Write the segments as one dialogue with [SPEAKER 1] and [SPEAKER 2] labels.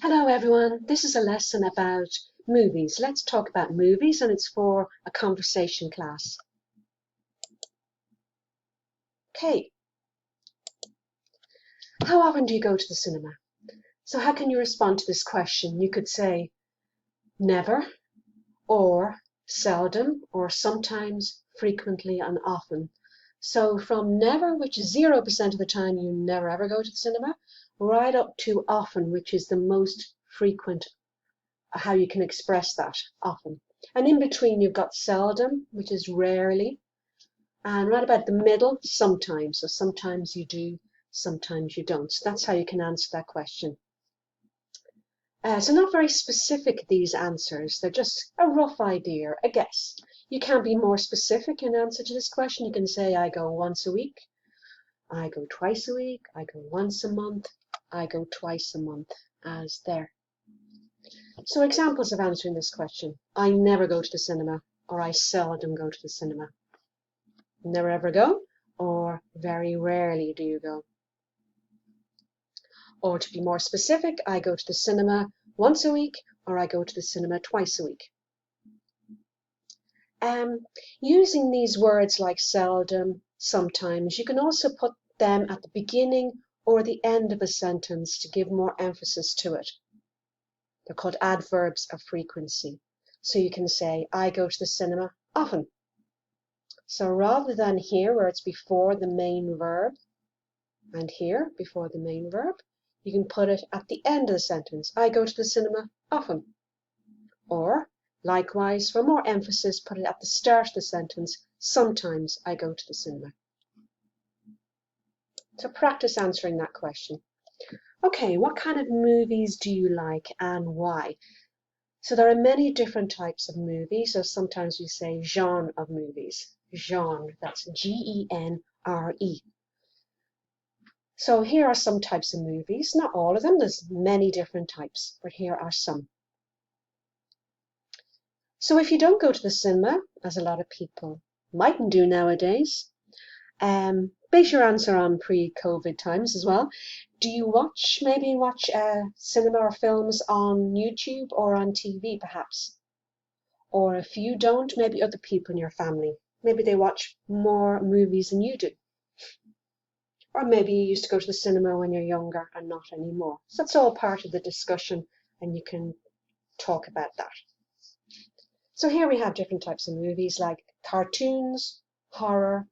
[SPEAKER 1] Hello everyone, this is a lesson about movies. Let's talk about movies, and it's for a conversation class. Okay, how often do you go to the cinema? So how can you respond to this question? You could say never, or seldom, or sometimes, frequently, and often. So from never, which is 0% of the time you never ever go to the cinema, right up to often, which is the most frequent, how you can express that, often. And in between you've got seldom, which is rarely, and right about the middle, sometimes. So sometimes you do, sometimes you don't. So that's how you can answer that question. So not very specific, these answers. They're just a rough idea, a guess. You can be more specific in answer to this question. You can say, I go once a week, I go twice a week, I go once a month, I go twice a month, as there. So examples of answering this question: I never go to the cinema, or I seldom go to the cinema. Never ever go, or very rarely do you go. Or to be more specific, I go to the cinema once a week, or I go to the cinema twice a week. Using these words like seldom, sometimes, you can also put them at the beginning or the end of a sentence to give more emphasis to it. They're called adverbs of frequency. So you can say, I go to the cinema often. So rather than here, where it's before the main verb, and here, before the main verb, you can put it at the end of the sentence. I go to the cinema often. Or, likewise, for more emphasis, put it at the start of the sentence. Sometimes I go to the cinema. So practice answering that question. Okay, what kind of movies do you like and why? So there are many different types of movies, or sometimes we say genre of movies. Genre, that's G-E-N-R-E. So here are some types of movies. Not all of them, there's many different types, but here are some. So if you don't go to the cinema, as a lot of people mightn't do nowadays, base your answer on pre-COVID times as well. Do you maybe watch cinema or films on YouTube or on TV perhaps? Or if you don't, maybe other people in your family. Maybe they watch more movies than you do. Or maybe you used to go to the cinema when you're younger and not anymore. So that's all part of the discussion, and you can talk about that. So here we have different types of movies like cartoons, horror,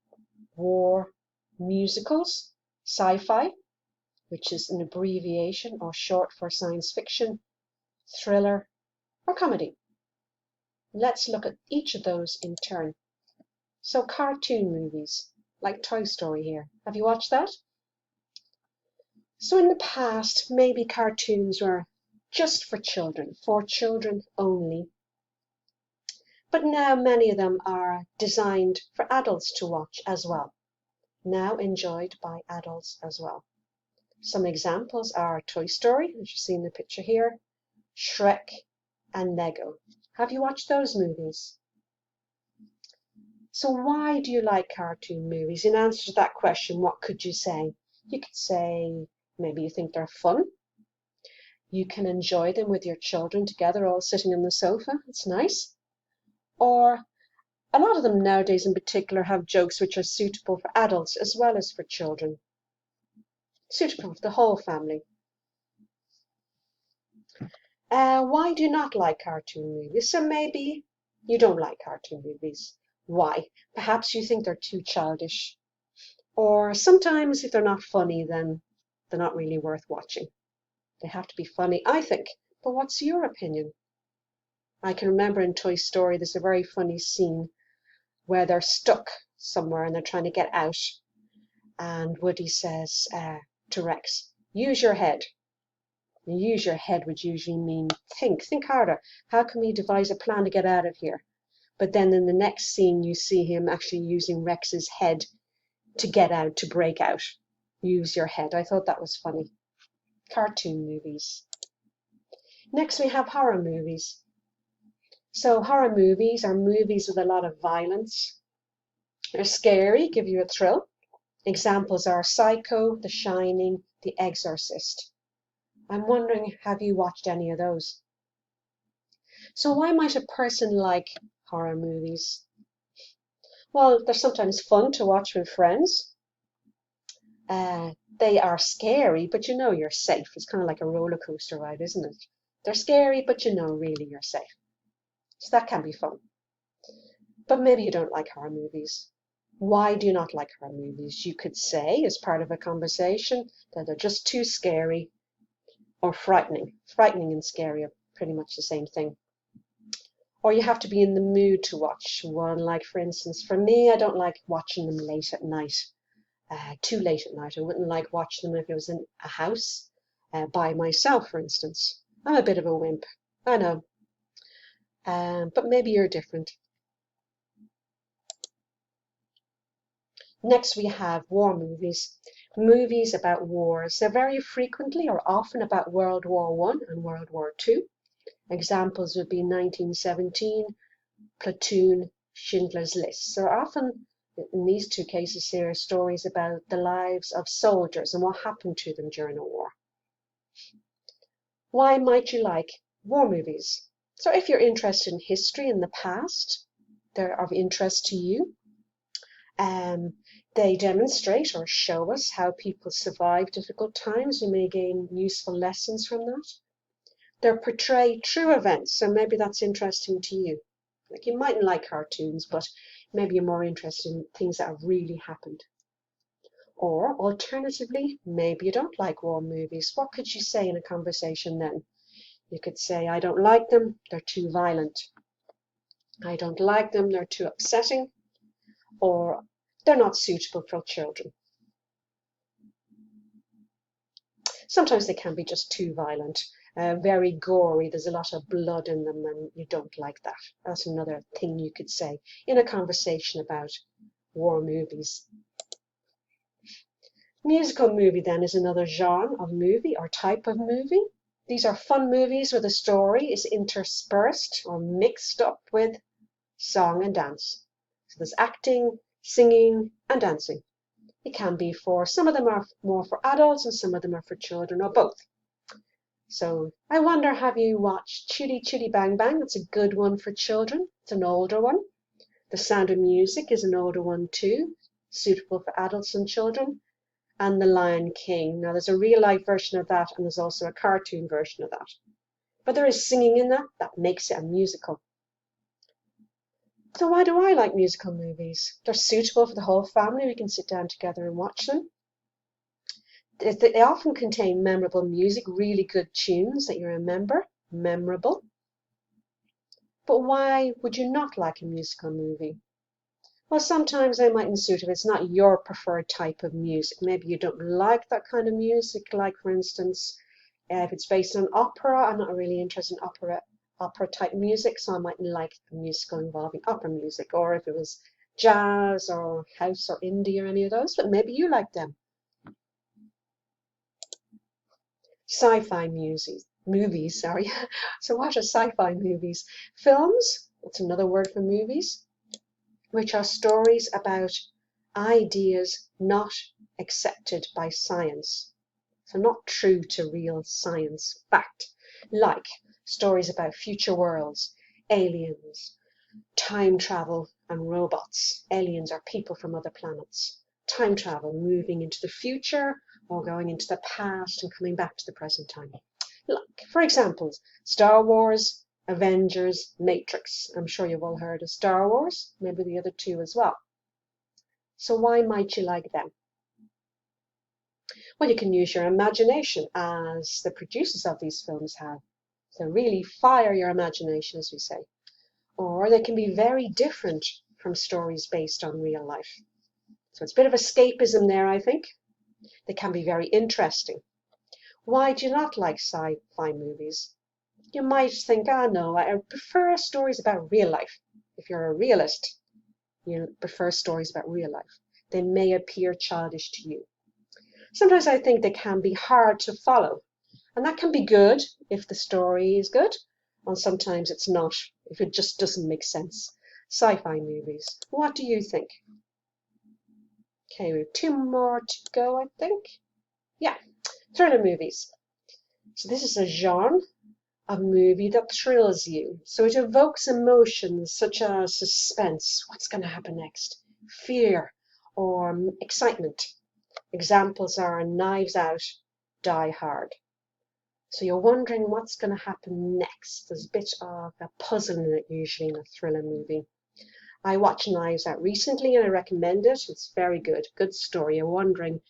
[SPEAKER 1] war, musicals, sci-fi, which is an abbreviation or short for science fiction, thriller, or comedy. Let's look at each of those in turn. So cartoon movies, like Toy Story here. Have you watched that? So in the past, maybe cartoons were just for children only. But now many of them are designed for adults to watch as well. Now enjoyed by adults as well. Some examples are Toy Story, as you see in the picture here, Shrek, and Lego. Have you watched those movies? So why do you like cartoon movies? In answer to that question, what could you say? You could say maybe you think they're fun. You can enjoy them with your children together, all sitting on the sofa. It's nice. Or a lot of them nowadays in particular have jokes which are suitable for adults as well as for children. Suitable for the whole family. Why do you not like cartoon movies? So maybe you don't like cartoon movies. Why? Perhaps you think they're too childish. Or sometimes if they're not funny, then they're not really worth watching. They have to be funny, I think. But what's your opinion? I can remember in Toy Story, there's a very funny scene where they're stuck somewhere and they're trying to get out. And Woody says to Rex, use your head. And use your head would usually mean think harder. How can we devise a plan to get out of here? But then in the next scene, you see him actually using Rex's head to get out, to break out. Use your head. I thought that was funny. Cartoon movies. Next we have horror movies. So horror movies are movies with a lot of violence. They're scary, give you a thrill. Examples are Psycho, The Shining, The Exorcist. I'm wondering, have you watched any of those? So why might a person like horror movies? Well, they're sometimes fun to watch with friends. They are scary, but you know you're safe. It's kind of like a roller coaster ride, isn't it? They're scary, but you know really you're safe. So that can be fun. But maybe you don't like horror movies. Why do you not like horror movies? You could say, as part of a conversation, that they're just too scary or frightening. Frightening and scary are pretty much the same thing. Or you have to be in the mood to watch one. Like, for instance, for me, I don't like watching them late at night. Too late at night. I wouldn't like watching them if I was in a house by myself, for instance. I'm a bit of a wimp, I know, but maybe you're different. Next, we have war movies. Movies about wars. They're very frequently or often about World War One and World War Two. Examples would be 1917, Platoon, Schindler's List. So often in these two cases here are stories about the lives of soldiers and what happened to them during a war. Why might you like war movies? So if you're interested in history in the past, they're of interest to you. They demonstrate or show us how people survive difficult times. We may gain useful lessons from that. They portray true events, so maybe that's interesting to you. Like, you mightn't like cartoons, but maybe you're more interested in things that have really happened. Or alternatively, maybe you don't like war movies. What could you say in a conversation then? You could say, I don't like them, they're too violent. I don't like them, they're too upsetting. Or they're not suitable for children. Sometimes they can be just too violent, very gory. There's a lot of blood in them, and you don't like that. That's another thing you could say in a conversation about war movies. Musical movie then is another genre of movie or type of movie. These are fun movies where the story is interspersed or mixed up with song and dance. So there's acting, singing, and dancing. It can be for, some of them are more for adults and some of them are for children, or both. So I wonder, have you watched Chitty Chitty Bang Bang? It's a good one for children. It's an older one. The Sound of Music is an older one too, suitable for adults and children. And The Lion King. Now there's a real life version of that and there's also a cartoon version of that. But there is singing in that makes it a musical. So why do I like musical movies? They're suitable for the whole family. We can sit down together and watch them. They often contain memorable music, really good tunes that you remember, memorable. But why would you not like a musical movie? Well, sometimes they mightn't suit if it's not your preferred type of music. Maybe you don't like that kind of music, like, for instance, if it's based on opera, I'm not really interested in opera type music, so I mightn't like a musical involving opera music, or if it was jazz or house or indie or any of those, but maybe you like them. Sci-fi movies, sorry. So what are sci-fi movies? Films, that's another word for movies, which are stories about ideas not accepted by science. So not true to real science fact, like stories about future worlds, aliens, time travel and robots. Aliens are people from other planets. Time travel, moving into the future or going into the past and coming back to the present time. Like, for example, Star Wars, Avengers, Matrix. I'm sure you've all heard of Star Wars, maybe the other two as well. So why might you like them? Well, you can use your imagination, as the producers of these films have. So really fire your imagination, as we say. Or they can be very different from stories based on real life. So it's a bit of escapism there, I think. They can be very interesting. Why do you not like sci-fi movies? You might think, no, I prefer stories about real life. If you're a realist, you prefer stories about real life. They may appear childish to you. Sometimes I think they can be hard to follow. And that can be good if the story is good, and sometimes it's not, if it just doesn't make sense. Sci-fi movies. What do you think? Okay, we have two more to go, I think. Yeah, thriller movies. So this is a genre of movie that thrills you. So it evokes emotions such as suspense, what's going to happen next, fear, or excitement. Examples are Knives Out, Die Hard. So you're wondering what's going to happen next. There's a bit of a puzzle in it usually in a thriller movie. I watched Knives Out recently and I recommend it. It's very good. Good story. You're wondering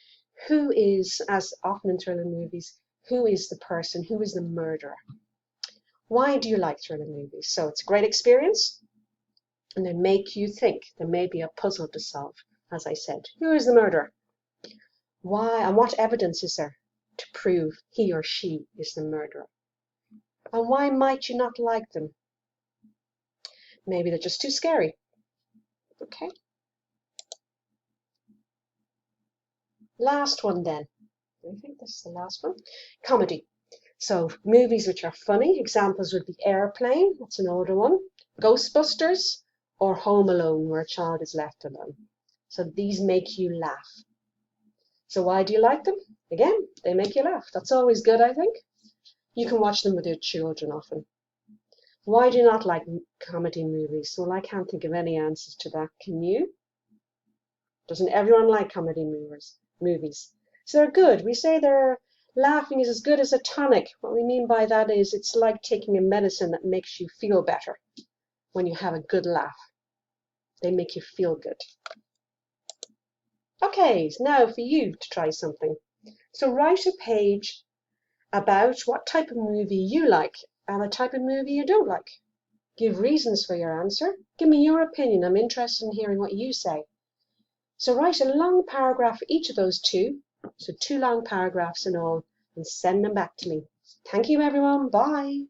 [SPEAKER 1] who is, as often in thriller movies, who is the person, who is the murderer? Why do you like thriller movies? So it's a great experience and they make you think. There may be a puzzle to solve, as I said. Who is the murderer? Why and what evidence is there to prove he or she is the murderer? And why might you not like them? Maybe they're just too scary. Okay. Last one then. I think this is the last one. Comedy. So movies which are funny. Examples would be Airplane, that's an older one. Ghostbusters or Home Alone, where a child is left alone. So these make you laugh. So why do you like them? Again, they make you laugh. That's always good, I think. You can watch them with your children often. Why do you not like comedy movies? Well, I can't think of any answers to that. Can you? Doesn't everyone like comedy movies? So they're good. We say they're laughing is as good as a tonic. What we mean by that is it's like taking a medicine that makes you feel better when you have a good laugh. They make you feel good. Okay, so now for you to try something. So write a page about what type of movie you like and the type of movie you don't like. Give reasons for your answer. Give me your opinion. I'm interested in hearing what you say. So write a long paragraph for each of those two. So 2 long paragraphs in all, and send them back to me. Thank you, everyone. Bye.